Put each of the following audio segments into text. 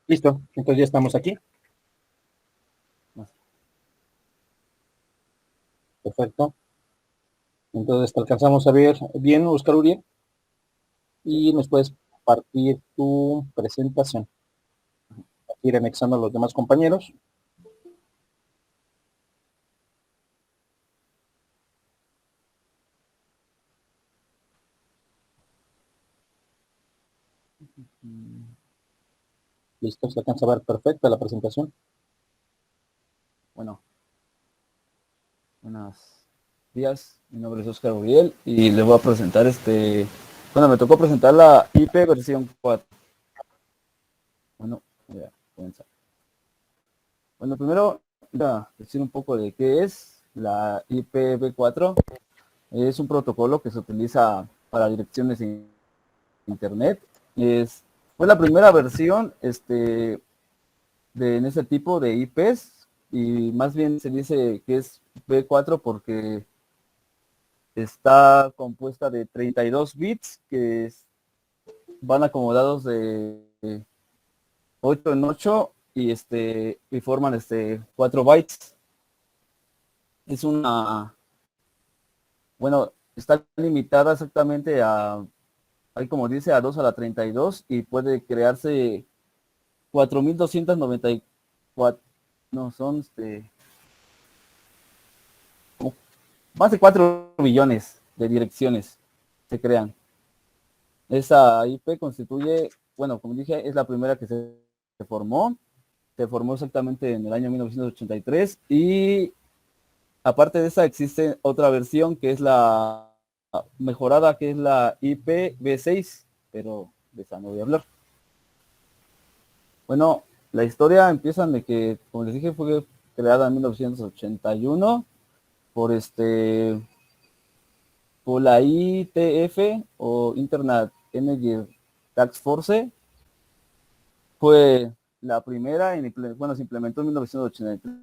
Listo, entonces ya estamos aquí. Perfecto. Entonces te alcanzamos a ver bien, Oscar Uriel, Sí, y nos puedes compartir tu presentación. Ir anexando a los demás compañeros. Listo, se alcanza a ver perfecta la presentación. bueno, buenos días. Mi nombre es Oscar Uriel y les voy a presentar bueno, me tocó presentar la IP versión 4. Bueno, voy a comenzar. Bueno, primero voy a decir un poco de qué es la IPv4. Es un protocolo que se utiliza para direcciones en internet. Fue la primera versión en ese tipo de IPs y más bien se dice que es V4 porque está compuesta de 32 bits van acomodados de 8 en 8 y forman 4 bytes. Es una, bueno, está limitada exactamente hay como dice, a 2 a la 32 y puede crearse 4294, no, son más de 4 billones de direcciones se crean. Esa IP constituye, bueno, como dije, es la primera que formó. Se formó exactamente en el año 1983 y aparte de esa existe otra versión que es la mejorada, que es la IPv6, pero de esa no voy a hablar. Bueno, la historia empieza de que, como les dije, fue creada en 1981 por por la ITF o Internet Energy Task Force. Fue la primera, bueno, se implementó en 1983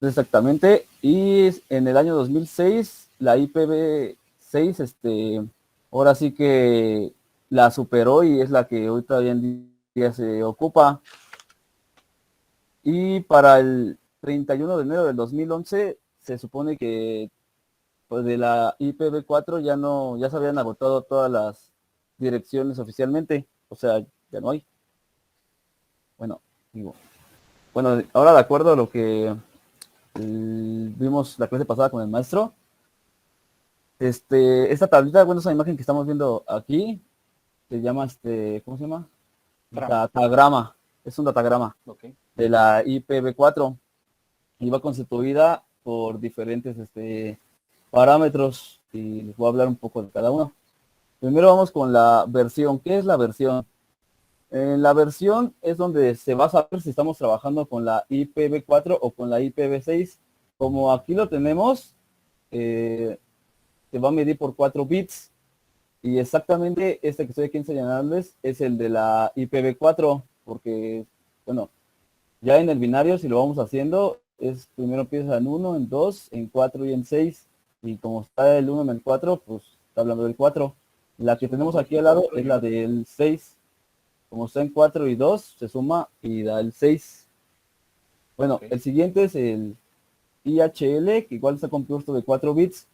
exactamente, y en el año 2006 la IPv6, ahora sí que la superó y es la que hoy todavía en día se ocupa. Y para el 31 de enero del 2011 se supone que pues de la IPv4 ya se habían agotado todas las direcciones oficialmente, o sea, ya no hay. Bueno, digo, bueno, ahora de acuerdo a lo que vimos la clase pasada con el maestro, esta tablita, bueno, esa imagen que estamos viendo aquí, se llama, ¿cómo se llama? Trama. Datagrama, es un datagrama Ok. de la IPv4 y va constituida por diferentes parámetros y les voy a hablar un poco de cada uno. Primero vamos con la versión. ¿Qué es la versión? En la versión es donde se va a saber si estamos trabajando con la IPv4 o con la IPv6. Como aquí lo tenemos, se va a medir por 4 bits y exactamente este que estoy aquí enseñándoles es el de la IPv4 porque, bueno, ya en el binario si lo vamos haciendo es primero empieza en 1, en 2, en 4 y en 6 y como está el 1 en el 4, pues está hablando del 4. La que Sumo tenemos 2 aquí y al lado 4 es y la 1. del 6. Como está en 4 y 2, se suma y da el 6. Bueno, Ok. el siguiente es el IHL, que igual está compuesto de 4 bits.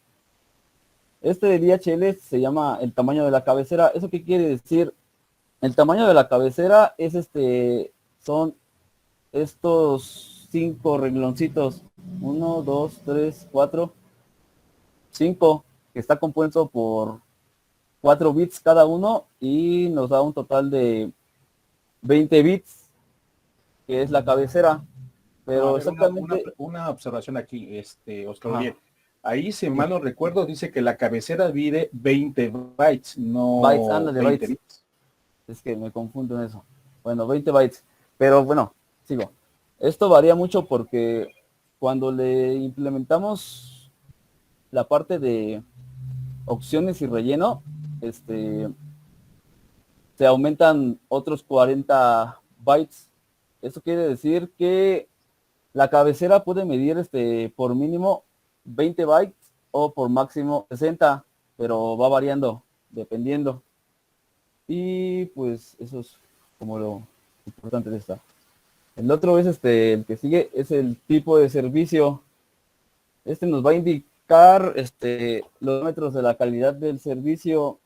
Este del IHL se llama el tamaño de la cabecera. ¿Eso qué quiere decir? El tamaño de la cabecera es son estos 5 rengloncitos. Uno, 2, 3, 4, 5, que está compuesto por 4 bits cada uno y nos da un total de 20 bits, que es la cabecera. No, a Pero ver, exactamente, una observación aquí, Oscar ajá, Uriel. Ahí, si sí, mal no recuerdo, dice que la cabecera mide 20 bytes, bytes, no anda de 20 bytes. bits. Es que me confundo en eso. Bueno, 20 bytes. Pero bueno, sigo. Esto varía mucho porque cuando le implementamos la parte de opciones y relleno, se aumentan otros 40 bytes. Esto quiere decir que la cabecera puede medir por mínimo 20 bytes o por máximo 60, pero va variando dependiendo. Y pues eso es como lo Importante de esta. El otro es el que sigue, es el tipo de servicio. Este nos va a indicar los parámetros de la calidad del servicio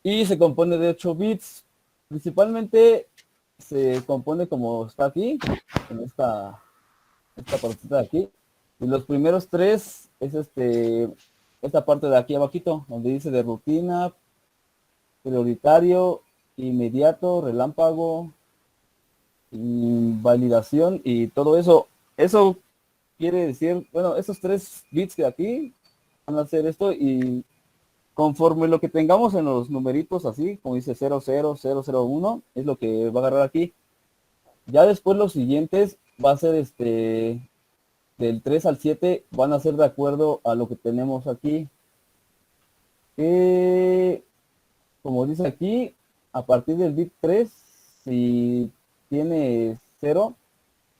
y se compone de 8 bits. Principalmente se compone como está aquí, en esta partita de aquí. Y los primeros tres es esta parte de aquí abajito, donde dice de rutina, prioritario, inmediato, relámpago, validación y todo eso. Eso quiere decir, bueno, esos 3 bits de aquí van a hacer esto y conforme lo que tengamos en los numeritos así, como dice 00001, es lo que va a agarrar aquí. Ya después los siguientes va a ser del 3 al 7 van a ser de acuerdo a lo que tenemos aquí. Como dice aquí, a partir del bit 3, si tiene 0,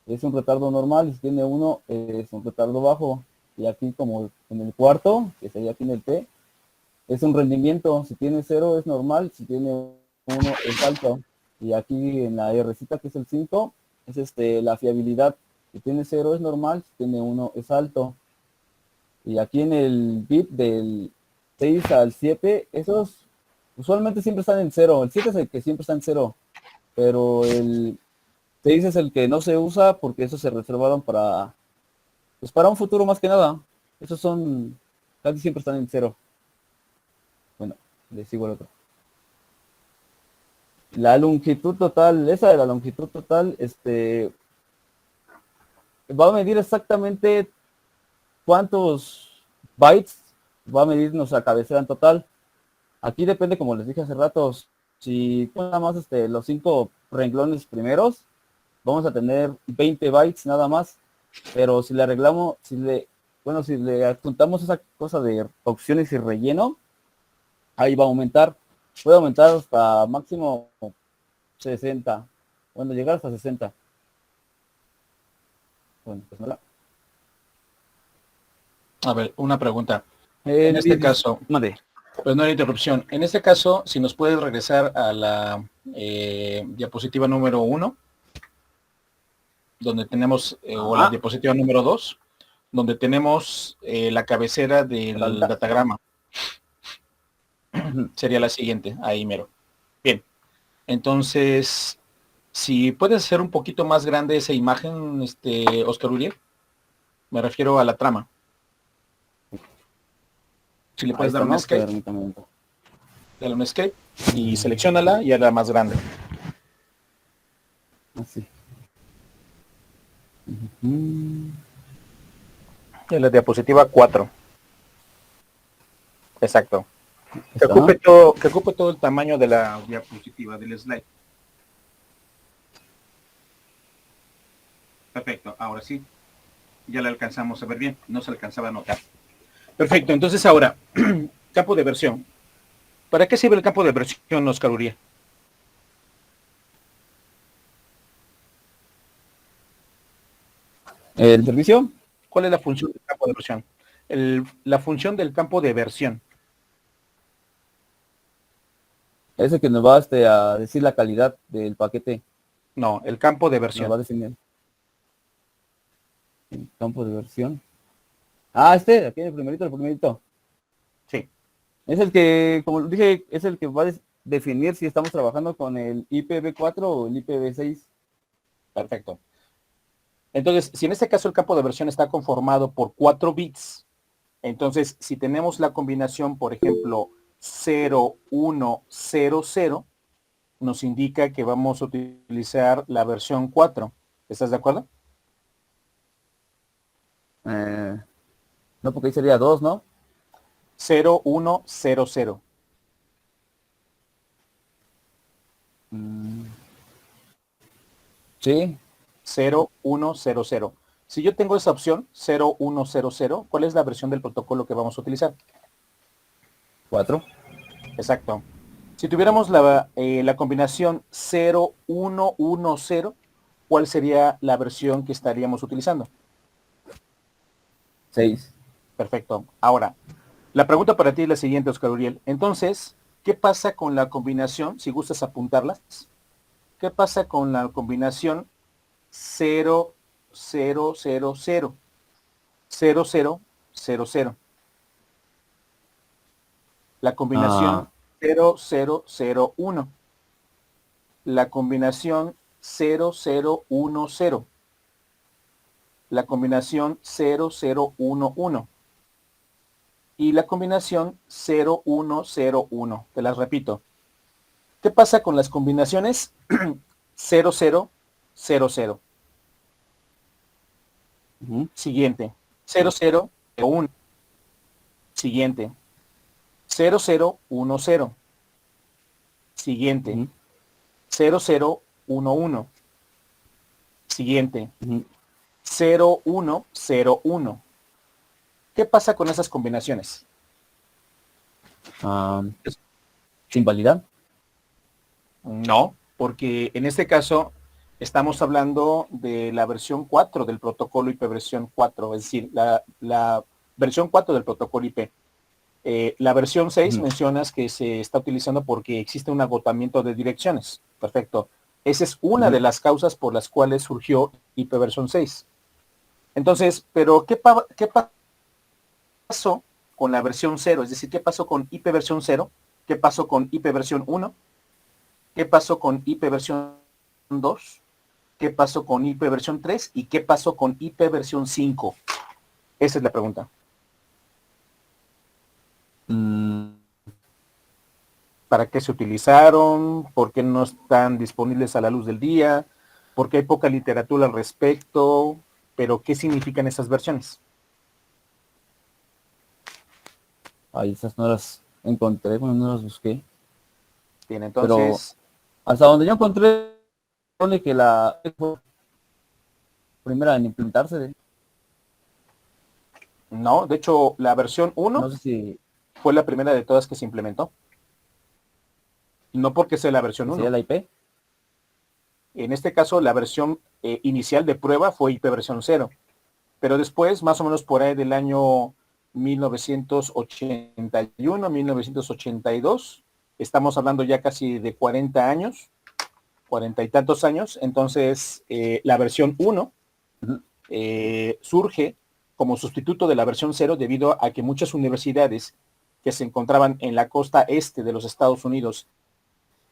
es un retardo normal, y si tiene 1, es un retardo bajo. Y aquí como en el cuarto, que sería aquí en el T, es un rendimiento. Si tiene 0 es normal, si tiene 1 es alto. Y aquí en la R-cita, que es el 5, es la fiabilidad. Si tiene 0 es normal, si tiene 1 es alto. Y aquí en el bit del 6 al 7, esos usualmente siempre están en 0. El 7 es el que siempre está en 0, pero el 6 es el que no se usa porque esos se reservaron pues para un futuro más que nada. Esos casi siempre están en 0. Bueno, le sigo al otro. La longitud total, esa de la longitud total, va a medir exactamente cuántos bytes va a medir nuestra cabecera en total. Aquí depende, como les dije hace rato, si nada más los 5 renglones primeros, vamos a tener 20 bytes nada más, pero si le arreglamos, si le adjuntamos esa cosa de opciones y relleno, ahí va a aumentar. Puede aumentar hasta máximo 60. Bueno, llegar hasta 60. Bueno, pues nada. A ver, una pregunta. En este caso, mande. pues no hay interrupción. En este caso, si nos puedes regresar a la diapositiva número 1, donde tenemos, o la diapositiva número 2, donde tenemos la cabecera del datagrama. Sería la siguiente, ahí mero. Bien, entonces, si puedes hacer un poquito más grande esa imagen, Oscar Uriel, me refiero a la trama. Si le puedes dar un escape, dale un escape y selecciónala y hazla más grande. Así. En la diapositiva 4. Exacto. Que ocupe todo el tamaño de la diapositiva, del slide. Perfecto, ahora sí. Ya la alcanzamos a ver bien. No se alcanzaba a notar. Perfecto, entonces ahora, campo de versión. ¿Para qué sirve el campo de versión, Oscar Uriel? ¿El servicio? ¿Cuál es la función del campo de versión? La función del campo de versión. Ese que nos va a decir la calidad del paquete. No, el campo de versión. Nos va a definir. El campo de versión. Aquí en el primerito. Sí. Es el que, como dije, es el que va a definir si estamos trabajando con el IPv4 o el IPv6. Perfecto. Entonces, si en este caso el campo de versión está conformado por 4 bits, entonces si tenemos la combinación, por ejemplo, 0, 1, 0, 0, nos indica que vamos a utilizar la versión 4. ¿Estás de acuerdo? No, porque ahí sería 2, ¿no? 0, 1, 0, 0. Sí. 0, 1, 0, 0. Si yo tengo esa opción, 0, 1, 0, 0, ¿cuál es la versión del protocolo que vamos a utilizar? 4. Exacto. Si tuviéramos la combinación 0, 1, 1, 0, ¿cuál sería la versión que estaríamos utilizando? 6. Perfecto. Ahora, la pregunta para ti es la siguiente, Oscar Uriel. Entonces, ¿qué pasa con la combinación, si gustas apuntarlas? ¿Qué pasa con la combinación 0, 0, 0, 0? 0, 0, 0, 0. La Ah, combinación 0, 0, 0, 1. La combinación 0, 0, 1, 0. La combinación 0, 0, 1, 1. Y la combinación 0, 1, 0, 1. Te las repito. ¿Qué pasa con las combinaciones 0, 0, 0, 0? ujú, Siguiente. 0, 0, 1. Siguiente. 0, 0, 1, 0. Siguiente. ujú, 0, 0, 1, 1. Siguiente. ujú. 0, 1, 0, 1. ¿Qué pasa con esas combinaciones? Ah, sin validar. No, porque en este caso estamos hablando de la versión 4 del protocolo IP versión 4, es decir, la versión 4 del protocolo IP. La versión 6 Ujú, mencionas que se está utilizando porque existe un agotamiento de direcciones. Perfecto. Esa es una de ujú. las causas por las cuales surgió IP versión 6. Entonces, pero ¿qué pasó con la versión 0? Es decir, ¿qué pasó con IP versión 0? ¿Qué pasó con IP versión 1? ¿Qué pasó con IP versión 2? ¿Qué pasó con IP versión 3? ¿Y qué pasó con IP versión 5? Esa es la pregunta. Mm, ¿Para qué se utilizaron? ¿Por qué no están disponibles a la luz del día? ¿Por qué hay poca literatura al respecto? ¿Pero qué significan esas versiones? Ahí esas no las encontré, bueno, no las busqué. Bien, Pero entonces, hasta donde yo encontré, pone que la fue primera en implementarse. no, de hecho, la versión No 1 sé si fue la primera de todas que se implementó. No porque sea la versión que sería 1. la IP. En este caso, la versión inicial de prueba fue IP versión 0. Pero después, más o menos por ahí del año 1981, 1982, estamos hablando ya casi de 40 años, 40 y tantos años, entonces la versión 1 Ujú, surge como sustituto de la versión 0 debido a que muchas universidades que se encontraban en la costa este de los Estados Unidos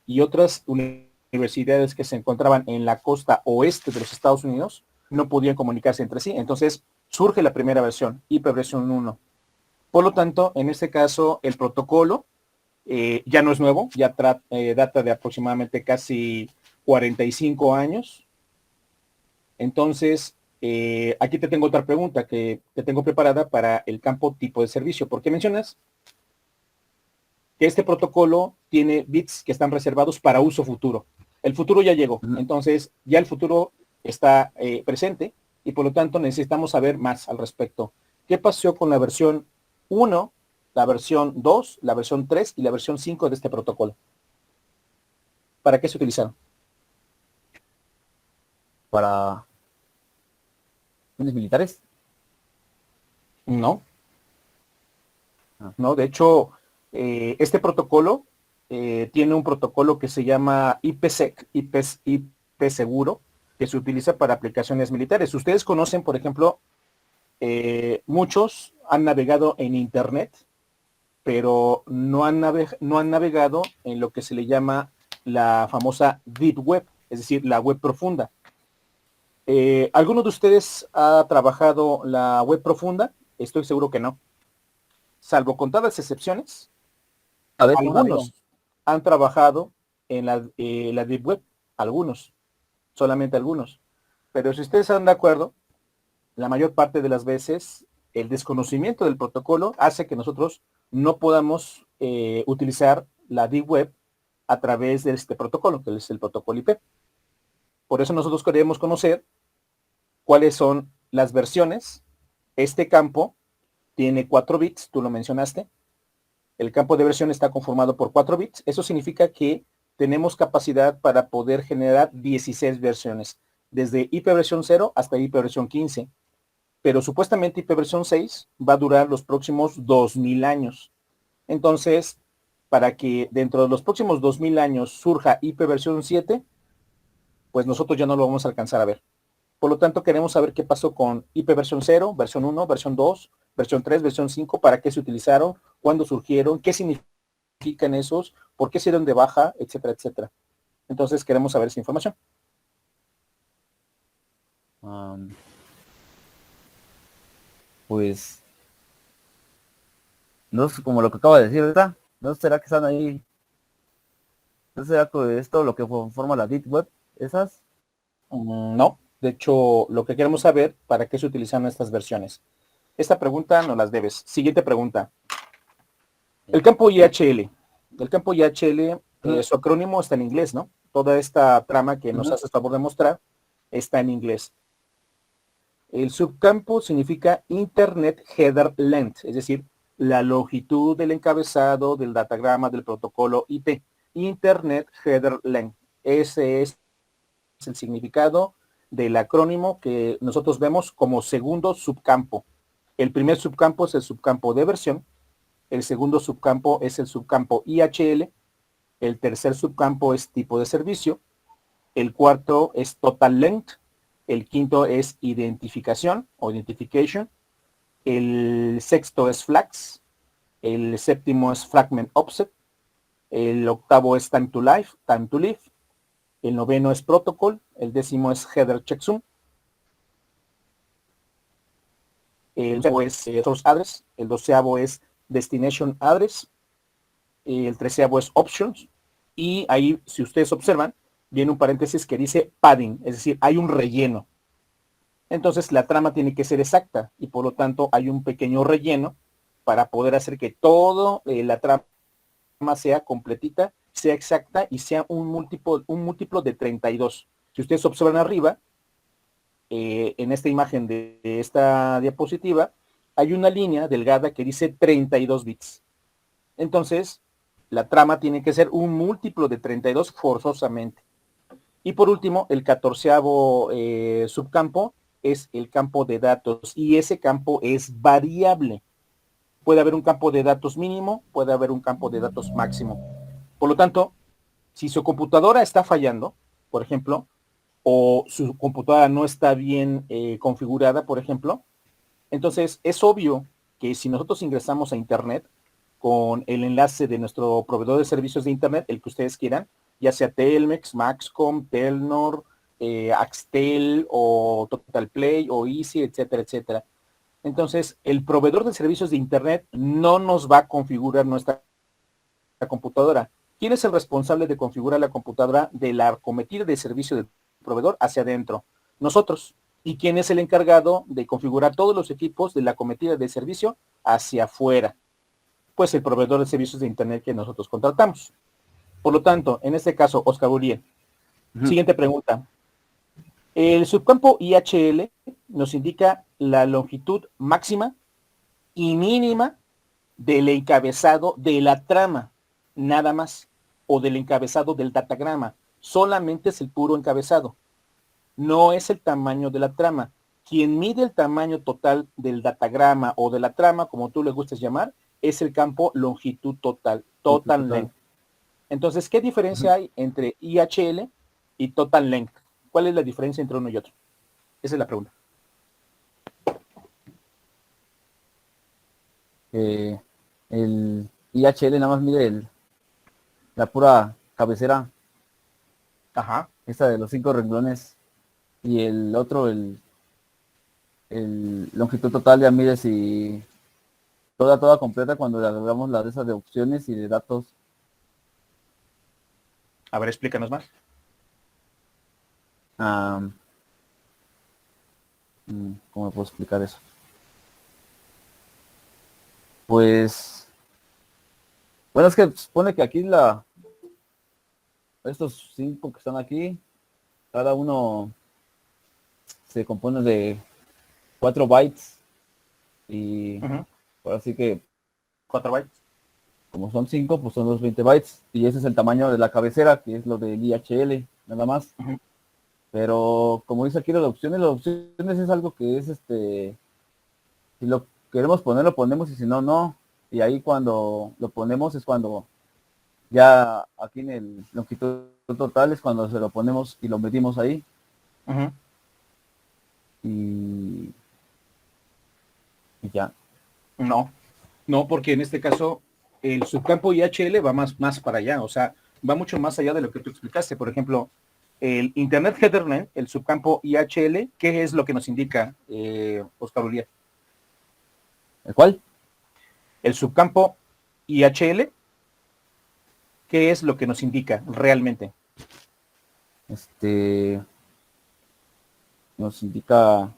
y otras universidades que se encontraban en la costa oeste de los Estados Unidos no podían comunicarse entre sí. Entonces surge la primera versión, IP versión 1. Por lo tanto, en este caso, el protocolo ya no es nuevo, ya data de aproximadamente casi 45 años. Entonces, aquí te tengo otra pregunta que te tengo preparada para el campo tipo de servicio. ¿Por qué mencionas que este protocolo tiene bits que están reservados para uso futuro? El futuro ya llegó, ujú. entonces ya el futuro está presente y por lo tanto necesitamos saber más al respecto. ¿Qué pasó con la versión 1, la versión 2, la versión 3 y la versión 5 de este protocolo? ¿Para qué se utilizaron? Para fines militares. No, Ah, no, de hecho, este protocolo tiene un protocolo que se llama IPsec, IP seguro, que se utiliza para aplicaciones militares. Ustedes conocen, por ejemplo, muchos han navegado en Internet, pero no han navegado en lo que se le llama la famosa Deep Web, es decir, la web profunda. ¿Alguno de ustedes ha trabajado la web profunda? Estoy seguro que no. Salvo contadas excepciones, a ver, un amigo. algunos han trabajado en la Deep Web, algunos, solamente algunos. Pero si ustedes están de acuerdo, la mayor parte de las veces el desconocimiento del protocolo hace que nosotros no podamos utilizar la Deep Web a través de este protocolo, que es el protocolo IP. Por eso nosotros queremos conocer cuáles son las versiones. Este campo tiene 4 bits, tú lo mencionaste. El campo de versión está conformado por 4 bits. Eso significa que tenemos capacidad para poder generar 16 versiones, desde IP versión 0 hasta IP versión 15. Pero supuestamente IP versión 6 va a durar los próximos 2000 años. Entonces, para que dentro de los próximos 2000 años surja IP versión 7, pues nosotros ya no lo vamos a alcanzar a ver. Por lo tanto, queremos saber qué pasó con IP versión 0, versión 1, versión 2, versión 3, versión 5, para qué se utilizaron, cuándo surgieron, qué significan esos, por qué se dieron de baja, etcétera, etcétera. Entonces queremos saber esa información. Pues, no es como lo que acabo de decir, ¿verdad? ¿No será que están ahí? ¿No será que esto lo que forma la Deep Web? ¿Esas? No, de hecho, lo que queremos saber, para qué se utilizan estas versiones. Esta pregunta no las debes. Siguiente pregunta. El campo IHL. El campo IHL, su acrónimo está en inglés, ¿no? Toda esta trama que nos hace el favor de mostrar está en inglés. El subcampo significa Internet Header Length, es decir, la longitud del encabezado del datagrama del protocolo IP. Internet Header Length. Ese es el significado del acrónimo que nosotros vemos como segundo subcampo. El primer subcampo es el subcampo de versión, el segundo subcampo es el subcampo IHL, el tercer subcampo es tipo de servicio, el cuarto es total length, el quinto es identificación o identification, el sexto es flags, el séptimo es fragment offset, el octavo es time to live, el noveno es protocol, el décimo es header checksum, el onceavo es source address, el doceavo es destination address, el treceavo es options, y ahí, si ustedes observan, viene un paréntesis que dice padding, es decir, hay un relleno. Entonces la trama tiene que ser exacta y por lo tanto hay un pequeño relleno para poder hacer que todo la trama sea completita, sea exacta y sea un múltiplo de 32. Si ustedes observan arriba, en esta imagen de esta diapositiva, hay una línea delgada que dice 32 bits. Entonces, la trama tiene que ser un múltiplo de 32 forzosamente. Y por último, el 14º subcampo es el campo de datos y ese campo es variable. Puede haber un campo de datos mínimo, puede haber un campo de datos máximo. Por lo tanto, si su computadora está fallando, por ejemplo, o su computadora no está bien configurada, por ejemplo, entonces es obvio que si nosotros ingresamos a Internet con el enlace de nuestro proveedor de servicios de Internet, el que ustedes quieran, ya sea Telmex, Maxcom, Telnor, Axtel o TotalPlay o Easy, etcétera, etcétera. Entonces, el proveedor de servicios de Internet no nos va a configurar nuestra computadora. ¿Quién es el responsable de configurar la computadora de la cometida de servicio del proveedor hacia adentro? Nosotros. ¿Y quién es el encargado de configurar todos los equipos de la cometida de servicio hacia afuera? Pues el proveedor de servicios de Internet que nosotros contratamos. Por lo tanto, en este caso, Oscar Uriel. Siguiente pregunta. El subcampo IHL nos indica la longitud máxima y mínima del encabezado de la trama, nada más, o del encabezado del datagrama. Solamente es el puro encabezado. No es el tamaño de la trama. Quien mide el tamaño total del datagrama o de la trama, como tú le gustes llamar, es el campo longitud total, total length. Entonces, ¿qué diferencia hay entre IHL y total length? ¿Cuál es la diferencia entre uno y otro? Esa es la pregunta. El IHL nada más mide la pura cabecera. Ajá. Esta de los 5 renglones. Y el otro, el longitud total ya mide si toda completa cuando le agregamos la de esas de opciones y de datos. A ver, explícanos más. ¿Cómo puedo explicar eso? Pues, bueno, es que supone que aquí estos 5 que están aquí, cada uno se compone de 4 bytes y ahora sí que 4 bytes. como son 5, pues son los 20 bytes y ese es el tamaño de la cabecera, que es lo del IHL, nada más. Pero como dice aquí las opciones es algo que es si lo queremos poner, lo ponemos y si no, no. Y ahí cuando lo ponemos es cuando Ya aquí en el longitud total es cuando se lo ponemos y lo medimos ahí. Ujú. Y ya. No, no, porque en este caso el subcampo IHL va más para allá, o sea, va mucho más allá de lo que tú explicaste. Por ejemplo, el Internet Header, el subcampo IHL, ¿qué es lo que nos indica, Oscar Uriel? ¿El cuál? El subcampo IHL, ¿qué es lo que nos indica realmente? Nos indica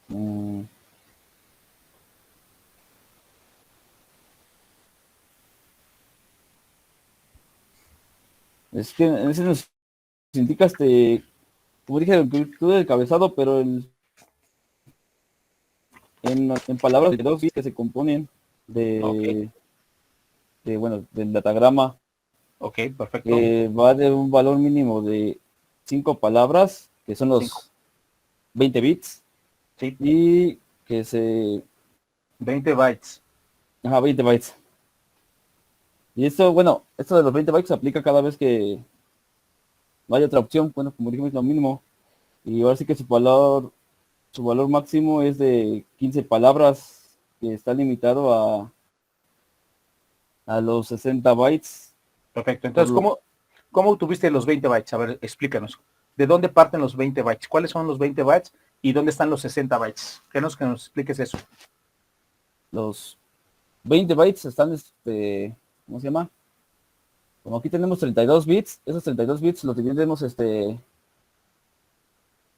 mm, es que en ese nos indica como dije, la longitud del cabezado, pero en palabras de dos bits que se componen Ok, de, bueno, del datagrama, ok, perfecto. que va de un valor mínimo de 5 palabras, que son Cinco, los 20 bits, sí, y que se... 20 bytes. Ajá, 20 bytes. Y esto, bueno, esto de los 20 bytes se aplica cada vez que no hay otra opción, bueno, como dijimos, lo mínimo. Y ahora sí que su valor máximo es de 15 palabras, que está limitado a los 60 bytes, Perfecto. por Entonces, lo ¿cómo obtuviste los 20 bytes? A ver, explícanos. ¿De dónde parten los 20 bytes? ¿Cuáles son los 20 bytes? ¿Y dónde están los 60 bytes? Que nos expliques eso. los 20 bytes están, ¿cómo se llama? Como aquí tenemos 32 bits, esos 32 bits los dividimos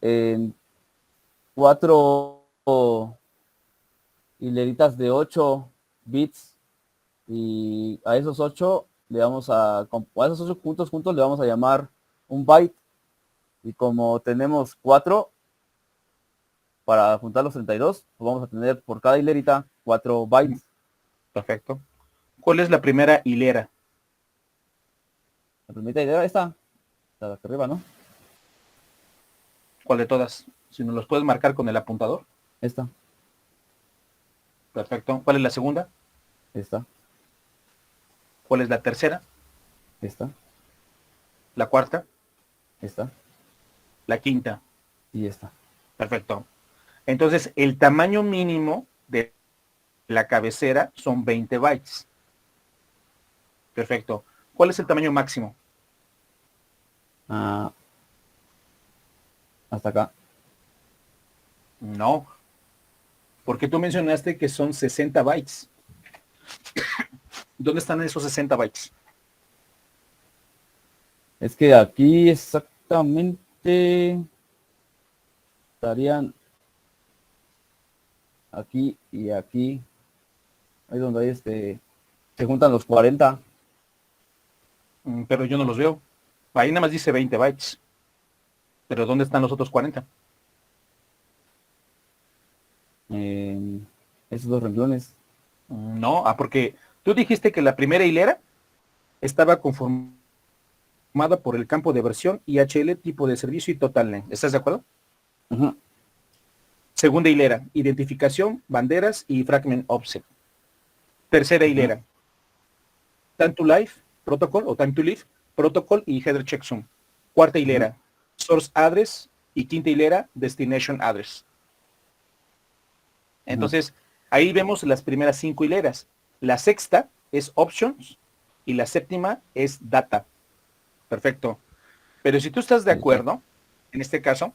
en cuatro hileritas de 8 bits, y a esos 8 a esos 8 juntos le vamos a llamar un byte, y como tenemos 4 para juntar los 32, pues vamos a tener por cada hilerita 4 bytes. Perfecto. ¿Cuál es la primera hilera? La primera idea está de acá arriba, ¿no? ¿Cuál de todas? Si nos los puedes marcar con el apuntador. Esta, Perfecto. ¿Cuál es la segunda? esta, ¿Cuál es la tercera? esta, ¿La cuarta? esta ¿La quinta? y esta. Perfecto. Entonces, el tamaño mínimo de la cabecera son 20 bytes. Perfecto. ¿Cuál es el tamaño máximo? Ah, hasta acá. No, porque tú mencionaste que son 60 bytes. ¿Dónde están esos 60 bytes? Es que aquí exactamente estarían aquí y aquí. Ahí donde hay se juntan los 40. Pero yo no los veo. Ahí nada más dice 20 bytes. Pero ¿dónde están los otros 40? en esos dos renglones. No, porque tú dijiste que la primera hilera estaba conformada por el campo de versión IHL, tipo de servicio y total name. ¿Estás de acuerdo? Ujú, Segunda hilera, identificación, banderas y fragment offset. Tercera ujú, hilera, time to live, protocol o time to live, protocol y header checksum. Cuarta ujú, hilera, source address y quinta hilera, destination address. ujú. Entonces, ahí vemos las primeras 5 hileras. La sexta es options y la séptima es data. Perfecto. Pero si tú estás de Sí, acuerdo, en este caso,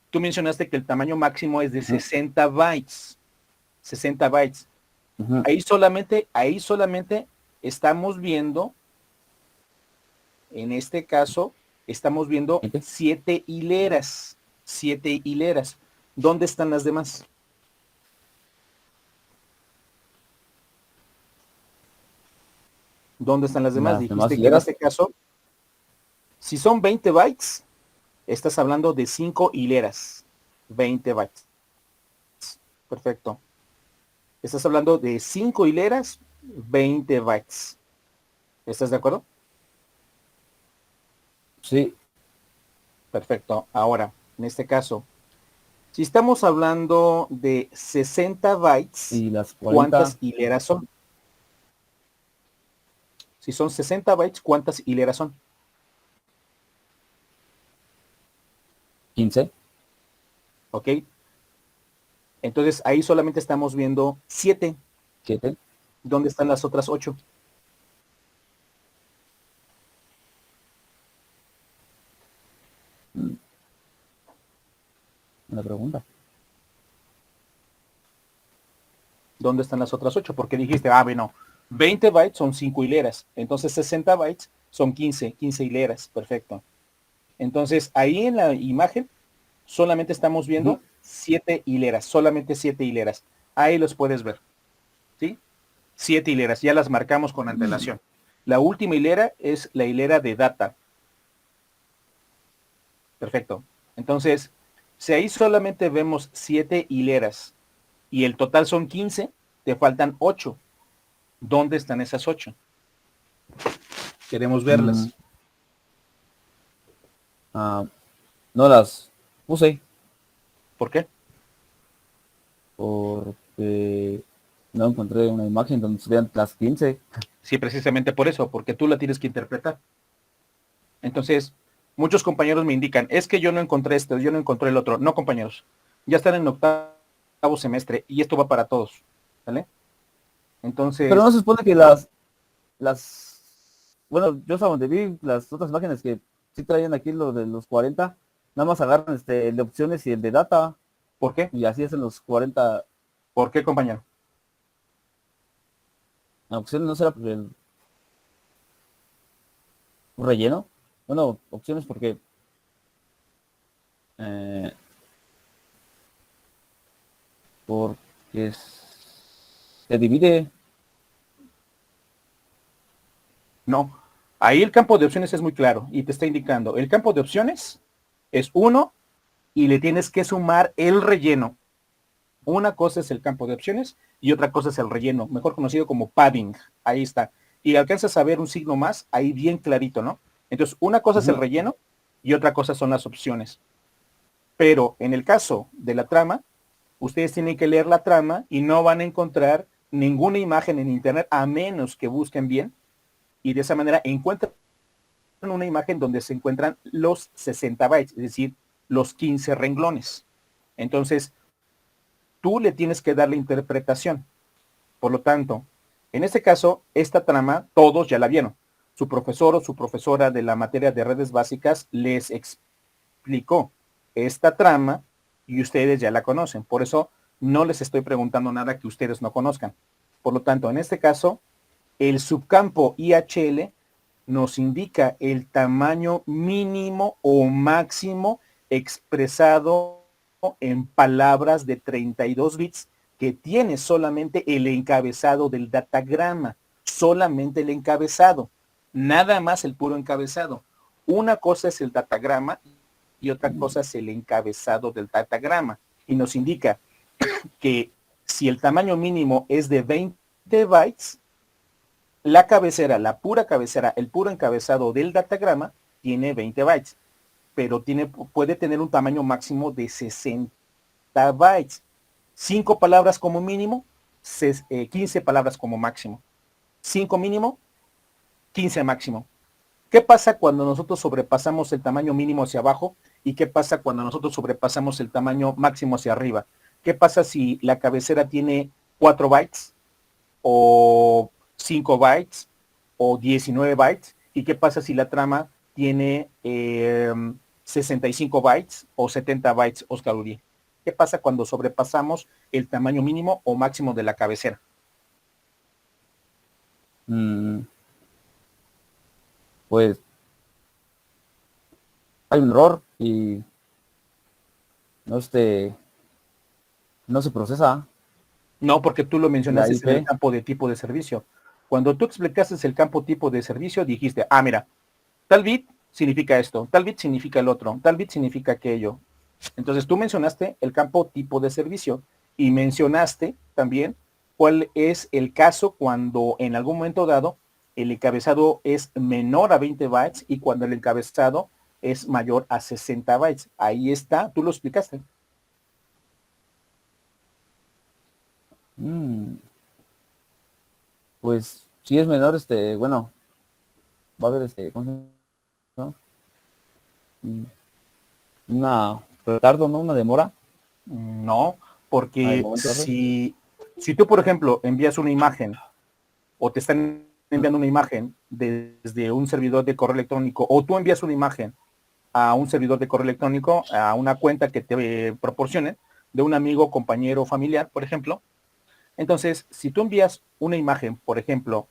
tú mencionaste que el tamaño máximo es de ujú, 60 bytes. 60 bytes. ujú. Ahí solamente estamos viendo, en este caso, estamos viendo ¿Veinte? 7 hileras. 7 hileras. ¿Dónde están las demás? ¿Dónde están las demás? Las demás Dijiste que en hileras. este caso, si son 20 bytes, estás hablando de 5 hileras. 20 bytes. Perfecto. Estás hablando de 5 hileras, 20 bytes. ¿Estás de acuerdo? Sí, Perfecto. Ahora, en este caso, si estamos hablando de 60 bytes, y las 40. ¿cuántas hileras son? Si son 60 bytes, ¿cuántas hileras son? 15. ¿Ok? Entonces ahí solamente estamos viendo 7. 7. ¿Dónde están las otras 8? Una pregunta. ¿Dónde están las otras 8? Porque dijiste, bueno, 20 bytes son 5 hileras. Entonces 60 bytes son 15 hileras. Perfecto. Entonces ahí en la imagen solamente estamos viendo 7 hileras, solamente 7 hileras. Ahí los puedes ver. ¿Sí? 7 hileras, ya las marcamos con antelación. La última hilera es la hilera de data. Perfecto. Entonces, si ahí solamente vemos 7 hileras y el total son 15, te faltan 8. ¿Dónde están esas 8? Queremos verlas. No las puse ¿Por qué? porque no encontré una imagen donde se vean las 15. Sí, precisamente por eso, porque tú la tienes que interpretar. Entonces, muchos compañeros me indican, es que yo no encontré esto, yo no encontré el otro. No, compañeros, ya están en octavo semestre y esto va para todos. ¿Vale? Pero no Entonces, se supone que bueno, yo hasta donde vi las otras imágenes que sí traían aquí lo de los 40, nada más agarran el de opciones y el de data, ¿por qué? y así hacen los 40 ¿Por qué, compañero? opciones, no será el relleno. Bueno, opciones porque eh, porque se divide. No. Ahí el campo de opciones es muy claro y te está indicando, el campo de opciones es 1 y le tienes que sumar el relleno. Una cosa es el campo de opciones y otra cosa es el relleno, mejor conocido como padding. Ahí está. Y alcanzas a ver un signo más ahí bien clarito, ¿no? Entonces, una cosa es el Ujú. relleno y otra cosa son las opciones. Pero en el caso de la trama, ustedes tienen que leer la trama y no van a encontrar ninguna imagen en internet a menos que busquen bien y de esa manera encuentran una imagen donde se encuentran los 60 bytes, es decir, los 15 renglones. Entonces, tú le tienes que dar la interpretación. Por lo tanto, en este caso, esta trama, todos ya la vieron. Su profesor o su profesora de la materia de redes básicas les explicó esta trama y ustedes ya la conocen. Por eso no les estoy preguntando nada que ustedes no conozcan. Por lo tanto, en este caso, el subcampo IHL nos indica el tamaño mínimo o máximo expresado en palabras de 32 bits que tiene solamente el encabezado del datagrama, solamente el encabezado, nada más el puro encabezado. Una cosa es el datagrama y otra cosa es el encabezado del datagrama. Y nos indica que si el tamaño mínimo es de 20 bytes, la cabecera, la pura cabecera, el puro encabezado del datagrama tiene 20 bytes, pero puede tener un tamaño máximo de 60 bytes. 5 palabras como mínimo, 15 palabras como máximo. 5 mínimo, 15 máximo. ¿Qué pasa cuando nosotros sobrepasamos el tamaño mínimo hacia abajo? ¿Y qué pasa cuando nosotros sobrepasamos el tamaño máximo hacia arriba? ¿Qué pasa si la cabecera tiene 4 bytes o 5 bytes o 19 bytes? ¿Y qué pasa si la trama tiene 65 bytes o 70 bytes, Oscar Uri? ¿Qué pasa cuando sobrepasamos el tamaño mínimo o máximo de la cabecera? Mm, pues hay un error y no no se procesa No, porque tú lo la mencionaste en el IP. campo de tipo de servicio. Cuando tú explicaste el campo tipo de servicio, dijiste, mira, tal bit significa esto, tal bit significa el otro, tal bit significa aquello. Entonces tú mencionaste el campo tipo de servicio y mencionaste también cuál es el caso cuando en algún momento dado el encabezado es menor a 20 bytes y cuando el encabezado es mayor a 60 bytes. Ahí está, tú lo explicaste. Mm, pues si es menor, bueno, va a haber ¿cómo se llama? Mm, Una retardo, ¿no? Una demora No, al porque momento de hacer. si tú, por ejemplo, envías una imagen o te están enviando una imagen desde un servidor de correo electrónico o tú envías una imagen a un servidor de correo electrónico, a una cuenta que te proporcione de un amigo, compañero, familiar, por ejemplo. Entonces, si tú envías una imagen, por ejemplo,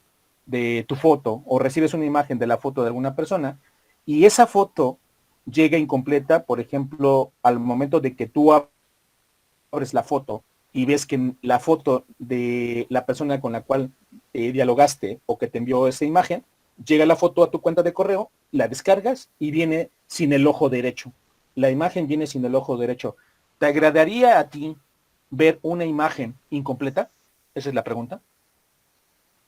de tu foto o recibes una imagen de la foto de alguna persona y esa foto llega incompleta, por ejemplo, al momento de que tú abres la foto y ves que la foto de la persona con la cual dialogaste o que te envió esa imagen, llega la foto a tu cuenta de correo, la descargas y viene sin el ojo derecho. La imagen viene sin el ojo derecho. ¿Te agradaría a ti ver una imagen incompleta? Esa es la pregunta.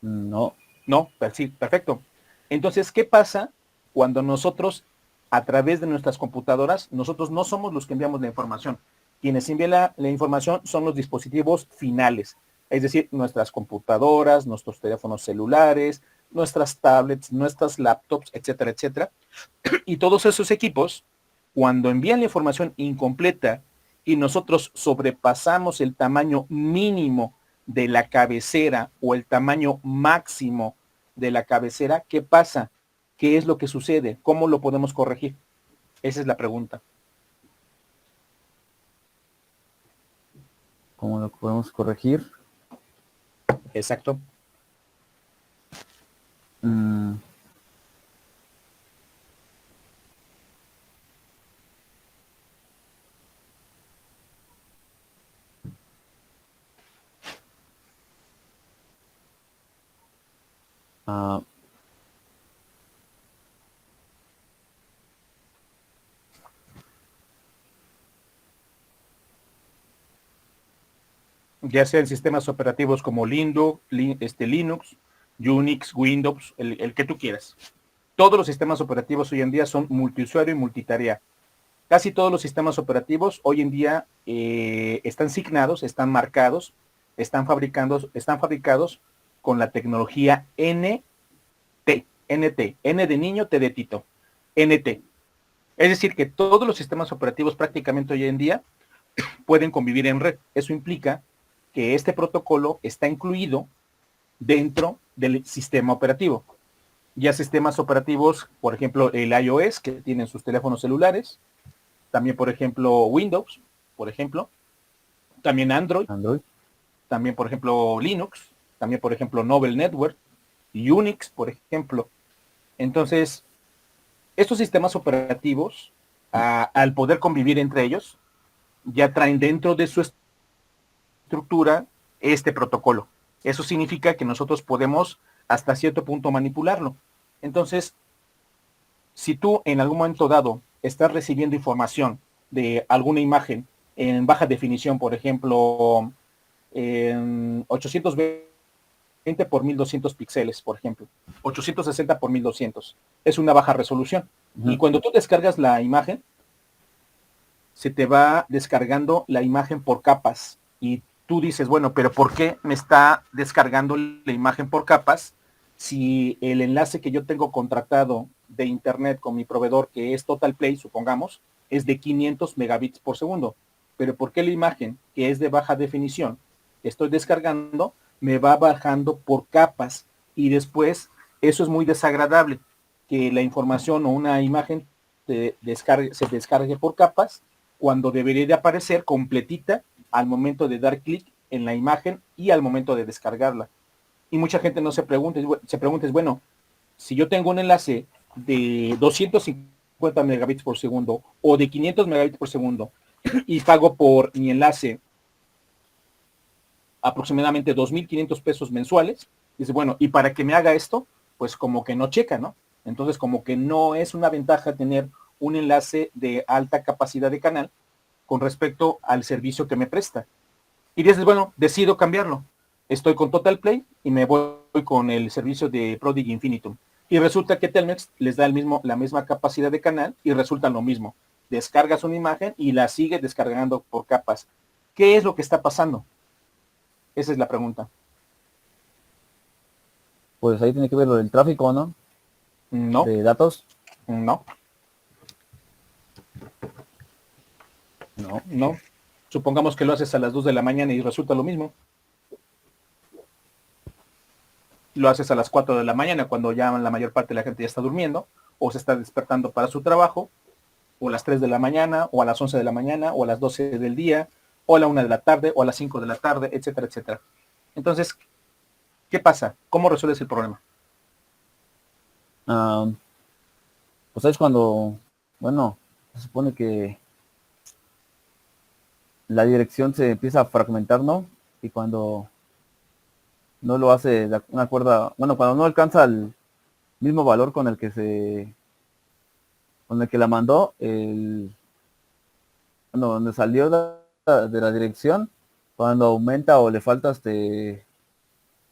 No, No, sí, perfecto. Entonces, ¿qué pasa cuando nosotros, a través de nuestras computadoras, nosotros no somos los que enviamos la información? Quienes envían la información son los dispositivos finales, es decir, nuestras computadoras, nuestros teléfonos celulares, nuestras tablets, nuestras laptops, etcétera, etcétera. Y todos esos equipos, cuando envían la información incompleta y nosotros sobrepasamos el tamaño mínimo de la cabecera o el tamaño máximo de la cabecera, ¿qué pasa? ¿Qué es lo que sucede? ¿Cómo lo podemos corregir? Esa es la pregunta. ¿cómo lo podemos corregir? Exacto. Mm, ah, Ya sean sistemas operativos como Linux, Unix, Windows, el que tú quieras. Todos los sistemas operativos hoy en día son multiusuario y multitarea. Casi todos los sistemas operativos hoy en día están signados, están marcados, están fabricados con la tecnología NT, N de niño, T de Tito, NT. Es decir, que todos los sistemas operativos prácticamente hoy en día pueden convivir en red. Eso implica que este protocolo está incluido dentro del sistema operativo. Ya sistemas operativos, por ejemplo, el iOS, que tienen sus teléfonos celulares, también, por ejemplo, Windows, por ejemplo, también Android, Android. también, por ejemplo, Linux, también, por ejemplo, Novel Network, Unix, por ejemplo. Entonces, estos sistemas operativos, al poder convivir entre ellos, ya traen dentro de su estructura este protocolo. Eso significa que nosotros podemos hasta cierto punto manipularlo. Entonces, si tú en algún momento dado estás recibiendo información de alguna imagen en baja definición, por ejemplo, en 820 por 1200 píxeles, por ejemplo, 860 por 1200, es una baja resolución. Y Ujú. cuando tú descargas la imagen, se te va descargando la imagen por capas y tú dices, bueno, pero ¿por qué me está descargando la imagen por capas si el enlace que yo tengo contratado de internet con mi proveedor, que es Total Play, supongamos, es de 500 megabits por segundo? Pero ¿por qué la imagen, que es de baja definición, que estoy descargando, me va bajando por capas? Y después, eso es muy desagradable, que la información o una imagen se descargue por capas cuando debería de aparecer completita al momento de dar clic en la imagen y al momento de descargarla. Y mucha gente no se pregunta, es bueno, si yo tengo un enlace de 250 megabits por segundo o de 500 megabits por segundo y pago por mi enlace aproximadamente 2.500 pesos mensuales, dice, bueno, y para que me haga esto, pues como que no checa, ¿no? Entonces como que no es una ventaja tener un enlace de alta capacidad de canal con respecto al servicio que me presta. Y dices, bueno, decido cambiarlo. Estoy con Total Play y me voy con el servicio de Prodigy Infinitum. Y resulta que Telmex les da la misma capacidad de canal y resulta lo mismo. Descargas una imagen y la sigue descargando por capas. ¿Qué es lo que está pasando? Esa es la pregunta. Pues ahí tiene que ver lo del tráfico, ¿no? No, de datos. no, No. no. Supongamos que lo haces a las 2 de la mañana y resulta lo mismo. Lo haces a las 4 de la mañana cuando ya la mayor parte de la gente ya está durmiendo o se está despertando para su trabajo, o a las 3 de la mañana, o a las 11 de la mañana, o a las 12 del día, o a la 1 de la tarde, o a las 5 de la tarde, etcétera, etcétera. Entonces, ¿qué pasa? ¿Cómo resuelves el problema? Ah, pues es cuando, bueno, se supone que la dirección se empieza a fragmentar, ¿no? Y cuando no lo hace una cuerda, bueno, cuando no alcanza el mismo valor con el que la mandó, bueno, donde salió de la dirección, cuando aumenta o le falta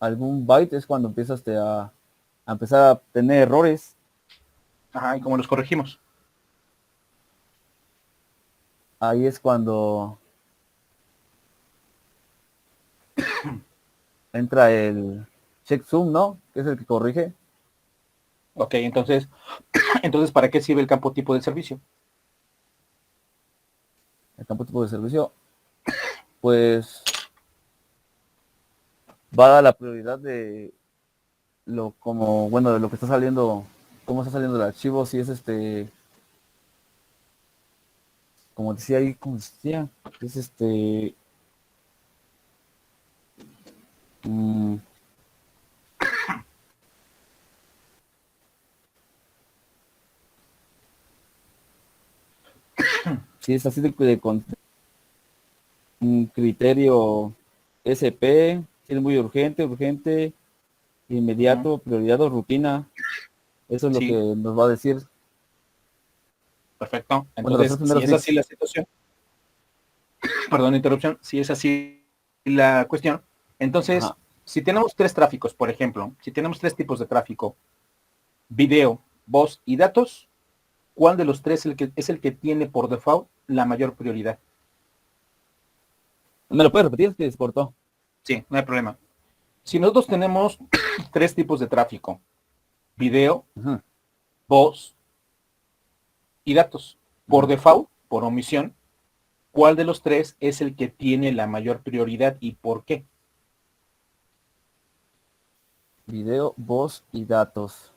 algún byte, es cuando empieza a empezar a tener errores. Ajá, ¿y cómo los corregimos? Ahí es cuando entra el checksum, ¿no? Que es el que corrige Ok, entonces, ¿para qué sirve el campo tipo de servicio? el campo tipo de servicio. Pues va a dar la prioridad de como, bueno, de lo que está saliendo, cómo está saliendo el archivo, si es como decía ahí, como decía, es mm, si es así con un criterio SP, si es muy urgente, Ujú. inmediato, prioridad o rutina. Eso es lo que Sí, nos va a decir. perfecto. Bueno, los Entonces, tres si primeros es así bits. la situación, perdón, interrupción, si es así la cuestión, entonces, Ajá. si tenemos tres tráficos, por ejemplo, si tenemos tres tipos de tráfico, video, voz y datos, ¿cuál de los tres es el que tiene por default la mayor prioridad? ¿Me lo puedes repetir? Que se cortó. Sí, no hay problema. Si nosotros tenemos tres tipos de tráfico, video, Ujú, voz y datos, por ujú. default, por omisión, ¿cuál de los tres es el que tiene la mayor prioridad y por qué? Video, voz y datos.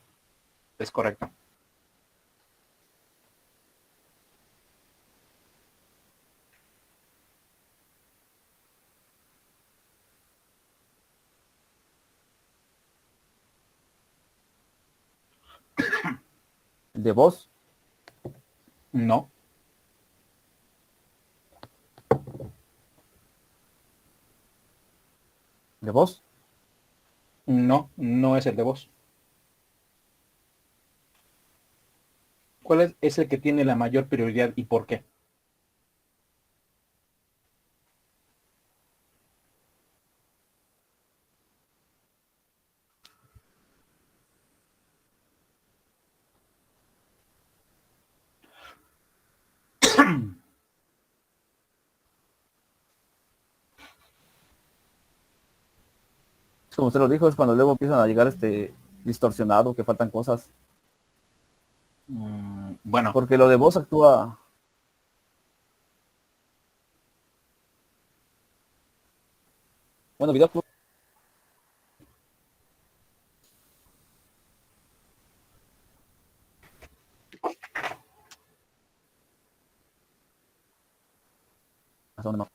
Es correcto. De voz, No, de voz. no, no es el de voz. ¿Cuál es el que tiene la mayor prioridad y por qué? Como usted lo dijo, es cuando luego empiezan a llegar distorsionado, que faltan cosas. Bueno, Porque lo de voz actúa. Bueno, video actúa. No.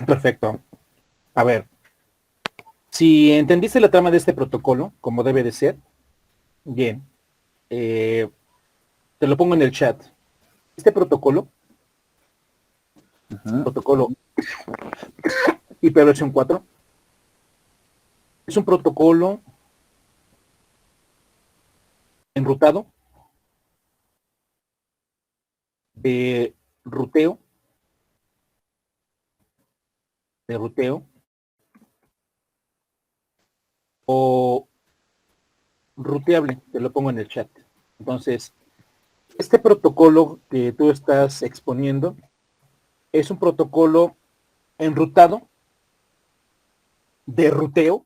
perfecto. A ver, si entendiste la trama de este protocolo, como debe de ser, bien, eh, te lo pongo en el chat. Este Ujú. protocolo IP 4, es un protocolo enrutado de ruteo, de ruteo o ruteable, te lo pongo en el chat. Entonces, este protocolo que tú estás exponiendo es un protocolo enrutado de ruteo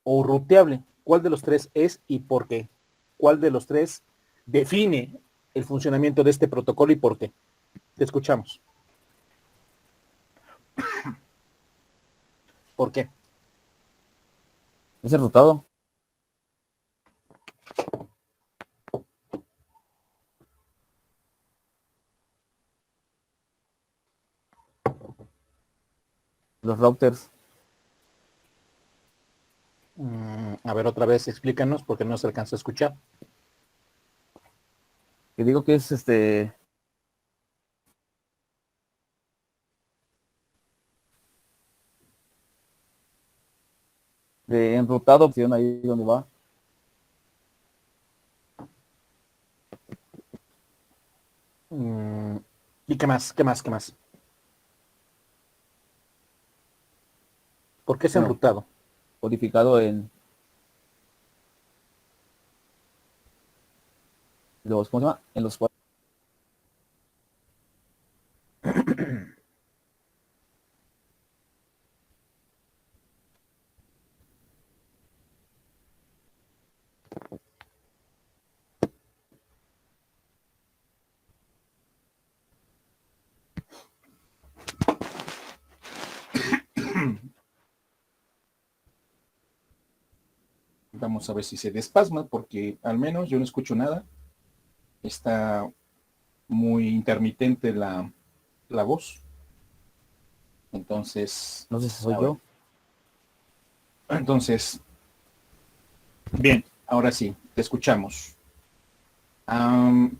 o ruteable. ¿Cuál de los tres es y por qué? ¿Cuál de los tres define el funcionamiento de este protocolo y por qué? Te escuchamos. ¿Por qué? ¿Es enrutado? Los routers. A ver, otra vez explícanos porque no se alcanza a escuchar. Que digo que es de enrutado, opción ahí donde va. ¿Y qué más? ¿Qué más? ¿Qué más? ¿Por qué es Bueno, enrutado? codificado en los, ¿cómo se llama? En los Vamos a ver si se despasma porque al menos yo no escucho nada. Está muy intermitente la voz. Entonces, no sé si soy a ver. yo. Entonces, bien, ahora sí, te escuchamos.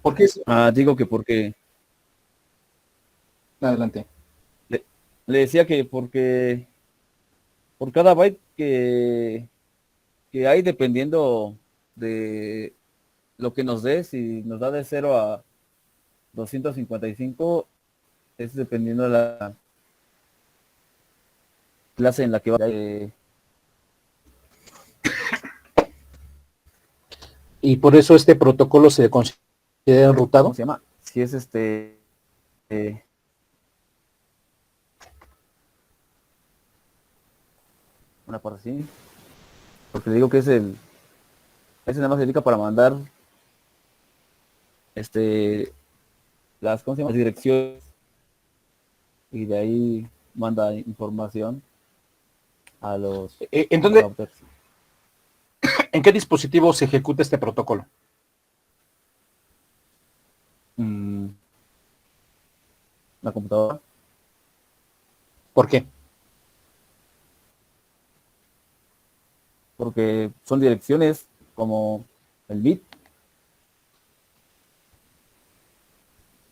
¿Por qué es? Digo que porque Adelante. le, le decía que porque por cada byte que hay dependiendo de lo que nos dé, si nos da de 0 a 255, es dependiendo de la clase en la que va. Y por eso este protocolo se considera ¿Cómo enrutado. se llama? Si es una parte así, porque le digo que ese nada más se dedica para mandar ¿cómo se llama? Las direcciones, y de ahí manda información a los Entonces, routers. ¿en qué dispositivo se ejecuta este protocolo? Mm, la computadora, ¿Por qué? porque son direcciones como el bit.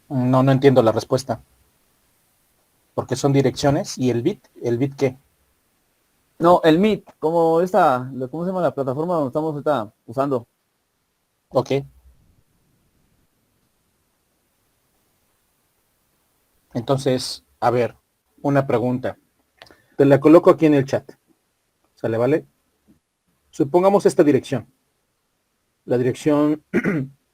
No, no entiendo la respuesta. Porque son direcciones y ¿el bit qué? No, el Meet, como ¿cómo se llama la plataforma donde estamos ahorita usando? Ok. Entonces, a ver, una pregunta. Te la coloco aquí en el chat. ¿Sale, vale? Supongamos esta dirección. La dirección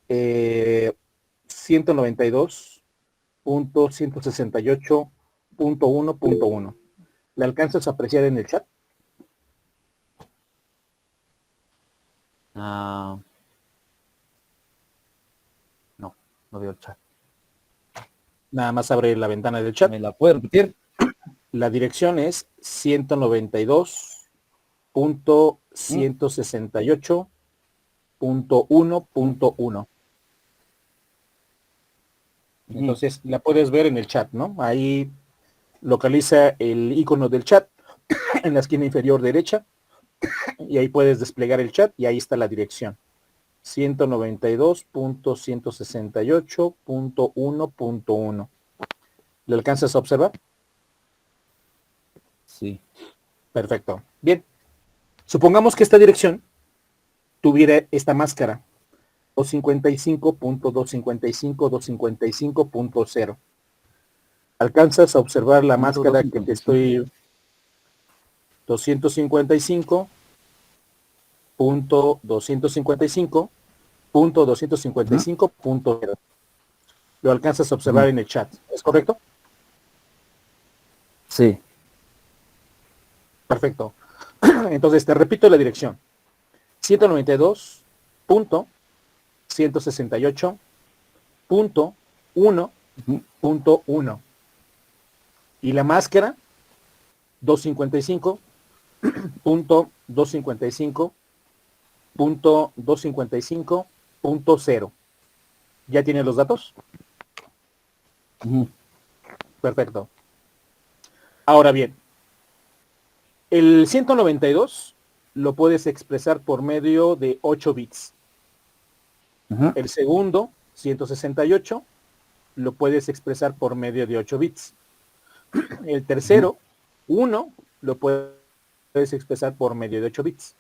192.168.1.1. ¿La alcanzas a apreciar en el chat? Ah, no, no veo el chat. Nada más abre la ventana del chat. ¿Me la puede repetir? La dirección es Mm, 192.168.1.1. ujú. Entonces la puedes ver en el chat, ¿no? Ahí localiza el icono del chat en la esquina inferior derecha y ahí puedes desplegar el chat y ahí está la dirección. 192.168.1.1. ¿Le alcanzas a observar? Sí. Perfecto. Bien. Supongamos que esta dirección tuviera esta máscara. 255.255.255.0. ¿Alcanzas a observar la Punto dos máscara que cincuenta te y cinco. estoy Ujú. 255.255.255.0? Lo alcanzas a observar Ujú. en el chat, ¿es correcto? Sí. Perfecto. Entonces te repito la dirección. 192.168.1.1. Y la máscara 255.255.255.0. ¿Ya tienes los datos? Perfecto. Ahora bien, el 192 lo puedes expresar por medio de 8 bits. El segundo, 168, lo puedes expresar por medio de 8 bits. El tercero, 1, lo puedes expresar por medio de 8 bits.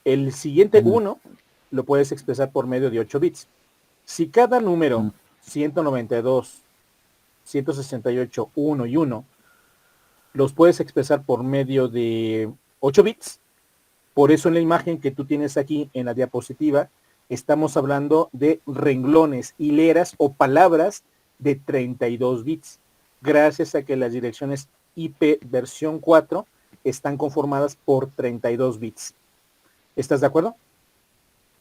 El siguiente 1 lo puedes expresar por medio de 8 bits. Si cada número, 192, 168, 1 y 1, los puedes expresar por medio de 8 bits, por eso en la imagen que tú tienes aquí en la diapositiva, estamos hablando de renglones, hileras o palabras de 32 bits, gracias a que las direcciones IP versión 4 están conformadas por 32 bits. ¿Estás de acuerdo?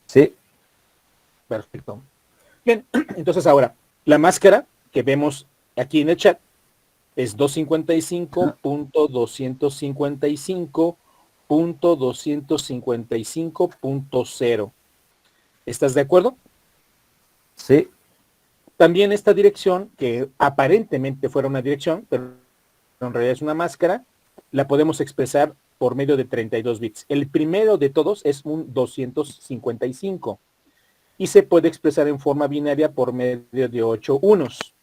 Sí. Perfecto. Bien, entonces ahora, la máscara que vemos aquí en el chat es 255.255.255.0. ¿Estás de acuerdo? Sí. También esta dirección, que aparentemente fuera una dirección, pero en realidad es una máscara, la podemos expresar por medio de 32 bits. El primero de todos es un 255 y se puede expresar en forma binaria por medio de 8 unos.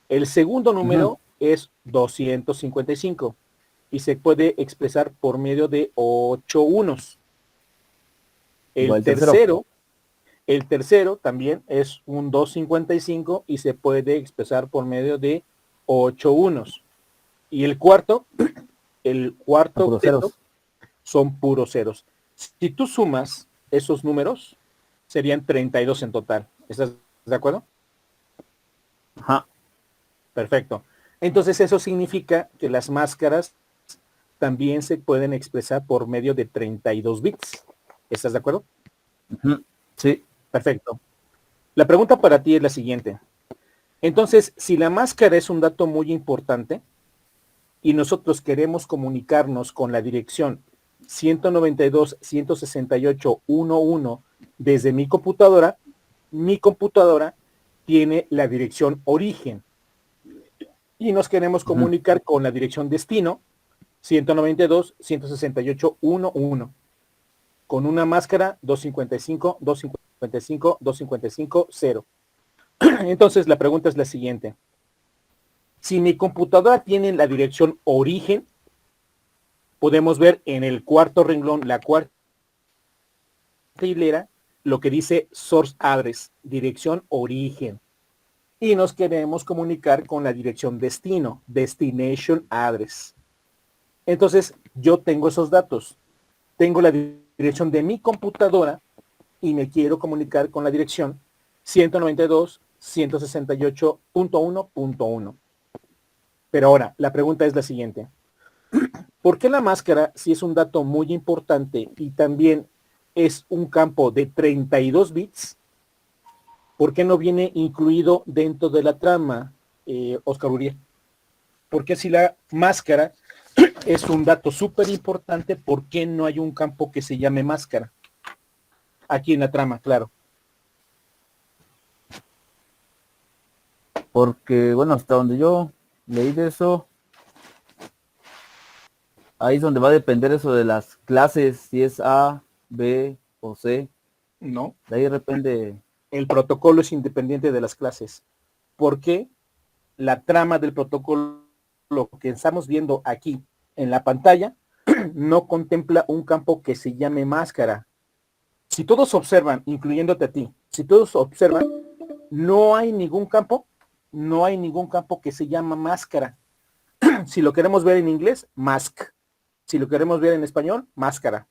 El segundo número es 255 y se puede expresar por medio de 8 unos. Igual tercero. El tercero también es un 255 y se puede expresar por medio de 8 unos. Y el cuarto Puros octeto ceros. son puros ceros. Si tú sumas esos números, serían 32 en total. ¿Estás de acuerdo? Ajá. Perfecto. Entonces eso significa que las máscaras también se pueden expresar por medio de 32 bits. ¿Estás de acuerdo? Sí. Perfecto. La pregunta para ti es la siguiente. Entonces, si la máscara es un dato muy importante y nosotros queremos comunicarnos con la dirección 192.168.1.1 desde mi computadora tiene la dirección origen y nos queremos comunicar con la dirección destino 192.168.1.1 con una máscara 255, 255, 255, 0. Entonces la pregunta es la siguiente. Si mi computadora tiene la dirección origen, podemos ver en el cuarto renglón, la cuarta hilera, lo que dice source address, dirección origen. Y nos queremos comunicar con la dirección destino, destination address. Entonces, yo tengo esos datos. Tengo la dirección de mi computadora y me quiero comunicar con la dirección 192.168.1.1. Pero ahora, la pregunta es la siguiente. ¿Por qué la máscara, si es un dato muy importante y también es un campo de 32 bits, por qué no viene incluido dentro de la trama, Oscar Uriel? Porque si la máscara es un dato súper importante, ¿por qué no hay un campo que se llame máscara? Aquí en la trama, claro. Porque, bueno, hasta donde yo leí de eso, ahí es donde va a depender eso de las clases, si es A, B o C. No, De ahí depende. el protocolo es independiente de las clases. ¿Por qué la trama del protocolo, lo que estamos viendo aquí en la pantalla, no contempla un campo que se llame máscara? Si todos observan, incluyéndote a ti, si todos observan, no hay ningún campo, no hay ningún campo que se llama máscara. Si lo queremos ver en inglés, mask. Si lo queremos ver en español, máscara.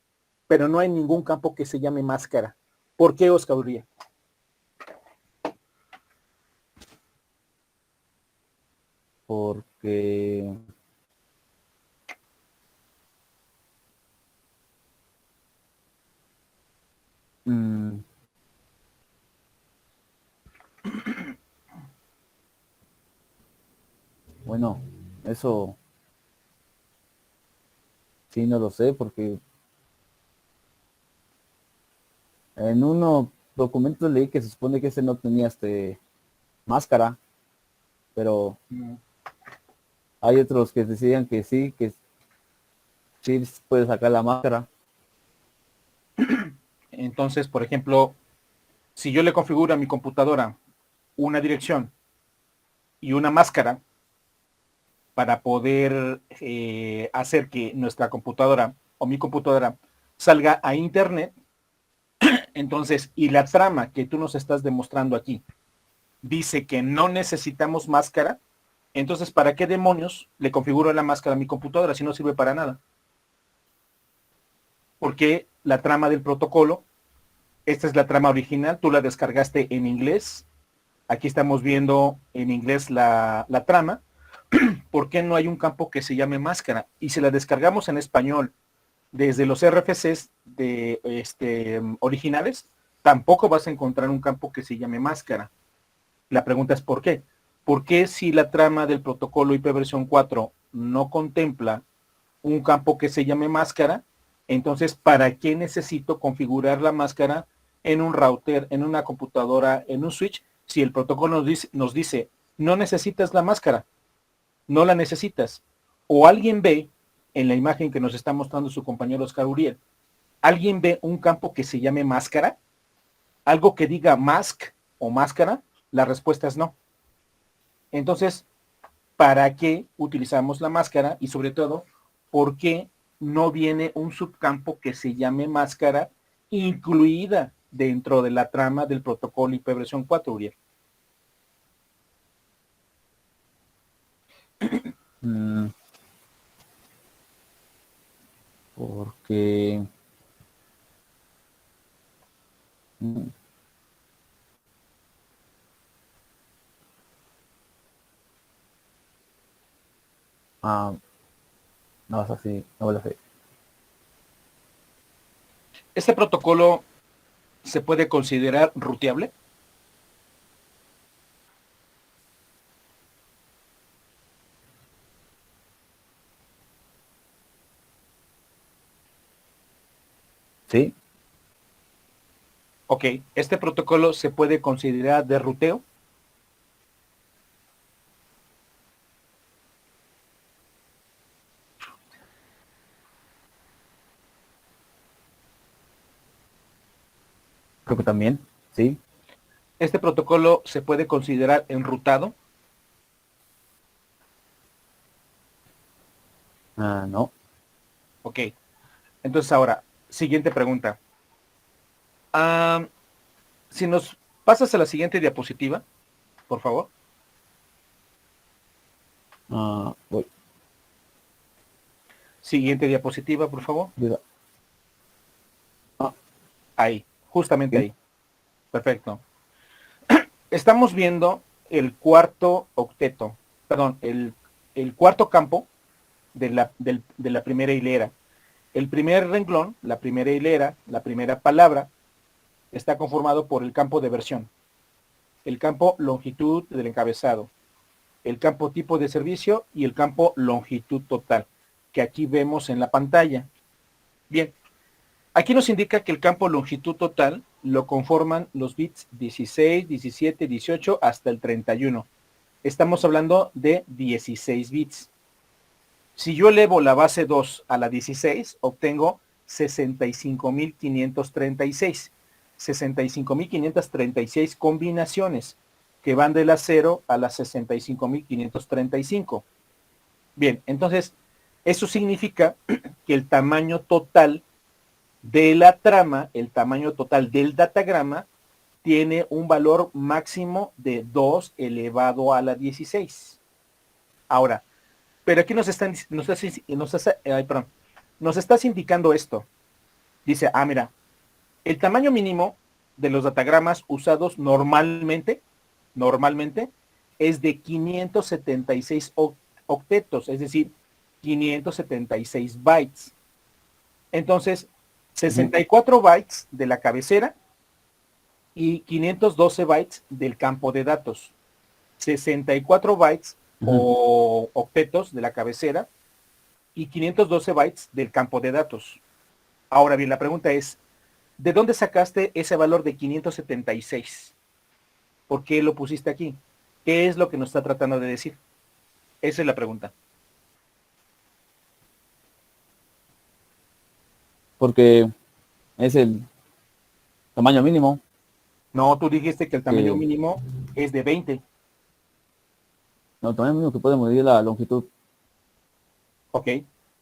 Pero no hay ningún campo que se llame máscara. ¿Por qué, Oscar Uriel? Porque Bueno, eso sí no lo sé porque en unos documentos leí que se supone que ese no tenía máscara, pero Mm. hay otros que decían que sí puede sacar la máscara. Entonces, por ejemplo, si yo le configuro a mi computadora una dirección y una máscara para poder hacer que nuestra computadora o mi computadora salga a internet, entonces, y la trama que tú nos estás demostrando aquí dice que no necesitamos máscara, entonces, ¿para qué demonios le configuro la máscara a mi computadora si no sirve para nada? Porque la trama del protocolo, esta es la trama original, tú la descargaste en inglés, aquí estamos viendo en inglés la trama, ¿por qué no hay un campo que se llame máscara? Y si la descargamos en español desde los RFCs originales, tampoco vas a encontrar un campo que se llame máscara. La pregunta es ¿por qué? ¿Por qué si la trama del protocolo IP versión 4 no contempla un campo que se llame máscara? Entonces, ¿para qué necesito configurar la máscara en un router, en una computadora, en un switch, si el protocolo nos dice no necesitas la máscara, no la necesitas? O alguien ve, en la imagen que nos está mostrando su compañero Oscar Uriel, ¿alguien ve un campo que se llame máscara? ¿Algo que diga mask o máscara? La respuesta es no. Entonces, ¿para qué utilizamos la máscara? Y sobre todo, ¿por qué no viene un subcampo que se llame máscara incluida dentro de la trama del protocolo IP versión 4, Uriel? Mm, porque mm, ah, no es así, no lo sé. ¿Este protocolo se puede considerar ruteable? Sí, Ok, ¿este protocolo se puede considerar de ruteo? creo que también, sí. ¿Este protocolo se puede considerar enrutado? Ah, no. Ok, entonces ahora, siguiente pregunta. Ah, si nos pasas a la siguiente diapositiva, por favor. Ah, voy. Siguiente diapositiva, por favor. Diga. Ah, Ahí, justamente bien. ahí. Perfecto. Estamos viendo el cuarto octeto, perdón, el cuarto campo de la primera hilera. El primer renglón, la primera hilera, la primera palabra, está conformado por el campo de versión, el campo longitud del encabezado, el campo tipo de servicio y el campo longitud total, que aquí vemos en la pantalla. Bien, aquí nos indica que el campo longitud total lo conforman los bits 16, 17, 18 hasta el 31. Estamos hablando de 16 bits. Si yo elevo la base 2 a la 16, obtengo 65.536. 65.536 combinaciones que van de la 0 a las 65.535. Bien, entonces, eso significa que el tamaño total de la trama, el tamaño total del datagrama, tiene un valor máximo de 2 elevado a la 16. Ahora, pero aquí nos estás indicando esto. Dice, mira, el tamaño mínimo de los datagramas usados normalmente es de 576 octetos, es decir, 576 bytes. Entonces, Ujú. 64 bytes de la cabecera y 512 bytes del campo de datos. 64 bytes o octetos de la cabecera y 512 bytes del campo de datos. Ahora bien, la pregunta es, ¿de dónde sacaste ese valor de 576? ¿Por qué lo pusiste aquí? ¿Qué es lo que nos está tratando de decir? Esa es la pregunta. Porque es el tamaño mínimo. No, tú dijiste que el tamaño Que, mínimo es de 20. no, el tamaño mínimo que puede medir la longitud Ok.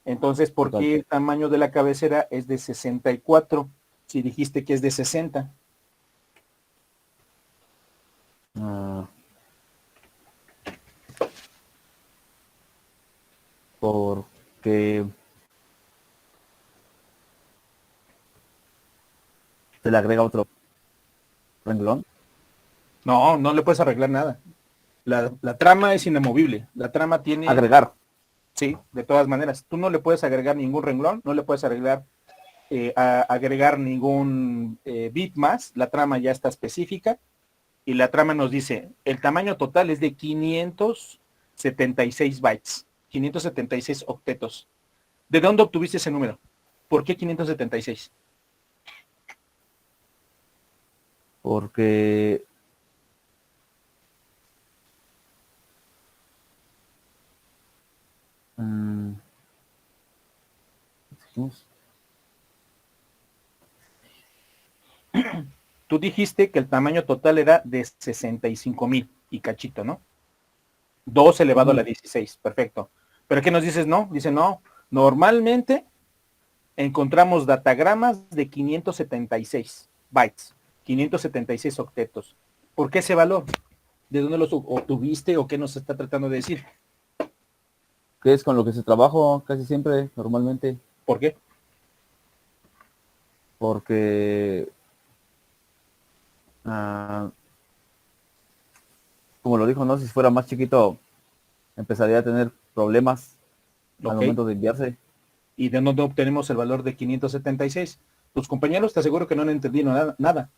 Entonces, ¿por total. qué el tamaño de la cabecera es de 64? Si dijiste que es de 60. Ah, porque se le agrega otro renglón. No, no le puedes arreglar nada. La trama es inamovible. La trama tiene, Agregar. sí, de todas maneras. Tú no le puedes agregar ningún renglón, no le puedes agregar ningún bit más. La trama ya está específica y la trama nos dice, el tamaño total es de 576 bytes, 576 octetos. ¿De dónde obtuviste ese número? ¿Por qué 576? Porque mm, dijimos, Tú dijiste que el tamaño total era de 65,000 y cachito, ¿no? 2 elevado a la 16, perfecto. Pero ¿qué nos dices? No, dice no. Normalmente encontramos datagramas de 576 bytes, 576 octetos. ¿Por qué ese valor? ¿De dónde los obtuviste o qué nos está tratando de decir? que es con lo que se trabaja casi siempre, normalmente, ¿Por qué? porque, como lo dijo, no, si fuera más chiquito, empezaría a tener problemas al Ok. momento de enviarse. ¿Y de dónde obtenemos el valor de 576? Tus compañeros te aseguro que no han entendido nada.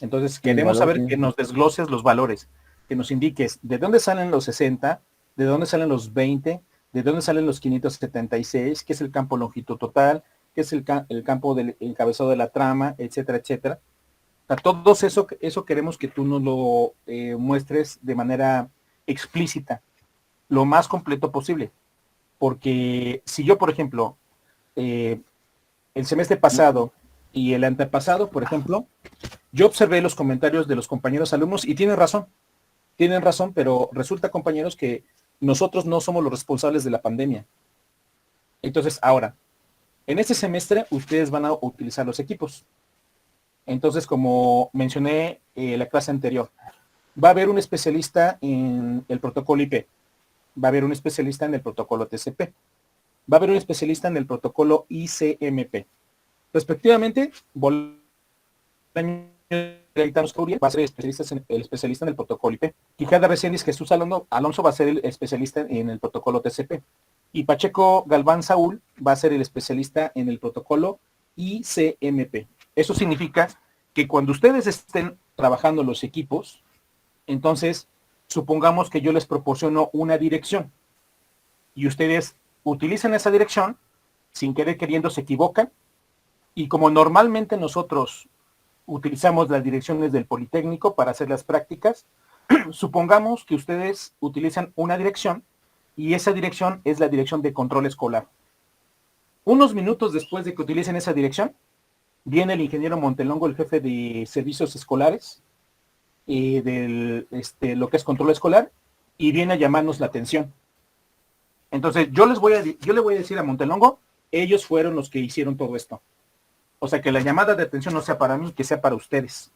Entonces El queremos valor saber que que nos desgloses los valores, que nos indiques de dónde salen los 60, de dónde salen los 20, de dónde salen los 576, qué es el campo longitud total, qué es el campo del encabezado de la trama, etcétera, etcétera. O sea, todo eso queremos que tú nos lo muestres de manera explícita, lo más completo posible. Porque si yo, por ejemplo, eh, el semestre pasado y el antepasado, por ejemplo, yo observé los comentarios de los compañeros alumnos y tienen razón, pero resulta, compañeros, que nosotros no somos los responsables de la pandemia. Entonces, ahora, en este semestre ustedes van a utilizar los equipos. Entonces, como mencioné en la clase anterior, va a haber un especialista en el protocolo IP, va a haber un especialista en el protocolo TCP, va a haber un especialista en el protocolo ICMP. Respectivamente, va a ser el especialista en el protocolo IP. Quijada Reséndiz Jesús Alonso va a ser el especialista en el protocolo TCP. Y Pacheco Galván Saúl va a ser el especialista en el protocolo ICMP. Eso significa que cuando ustedes estén trabajando los equipos, entonces supongamos que yo les proporciono una dirección y ustedes utilizan esa dirección, sin querer queriendo se equivocan, y como normalmente nosotros utilizamos las direcciones del Politécnico para hacer las prácticas, supongamos que ustedes utilizan una dirección y esa dirección es la dirección de control escolar. Unos minutos después de que utilicen esa dirección, viene el ingeniero Montelongo, el jefe de servicios escolares, lo que es control escolar, y viene a llamarnos la atención. Entonces, yo le voy a decir a Montelongo, ellos fueron los que hicieron todo esto. O sea, que la llamada de atención no sea para mí, que sea para ustedes.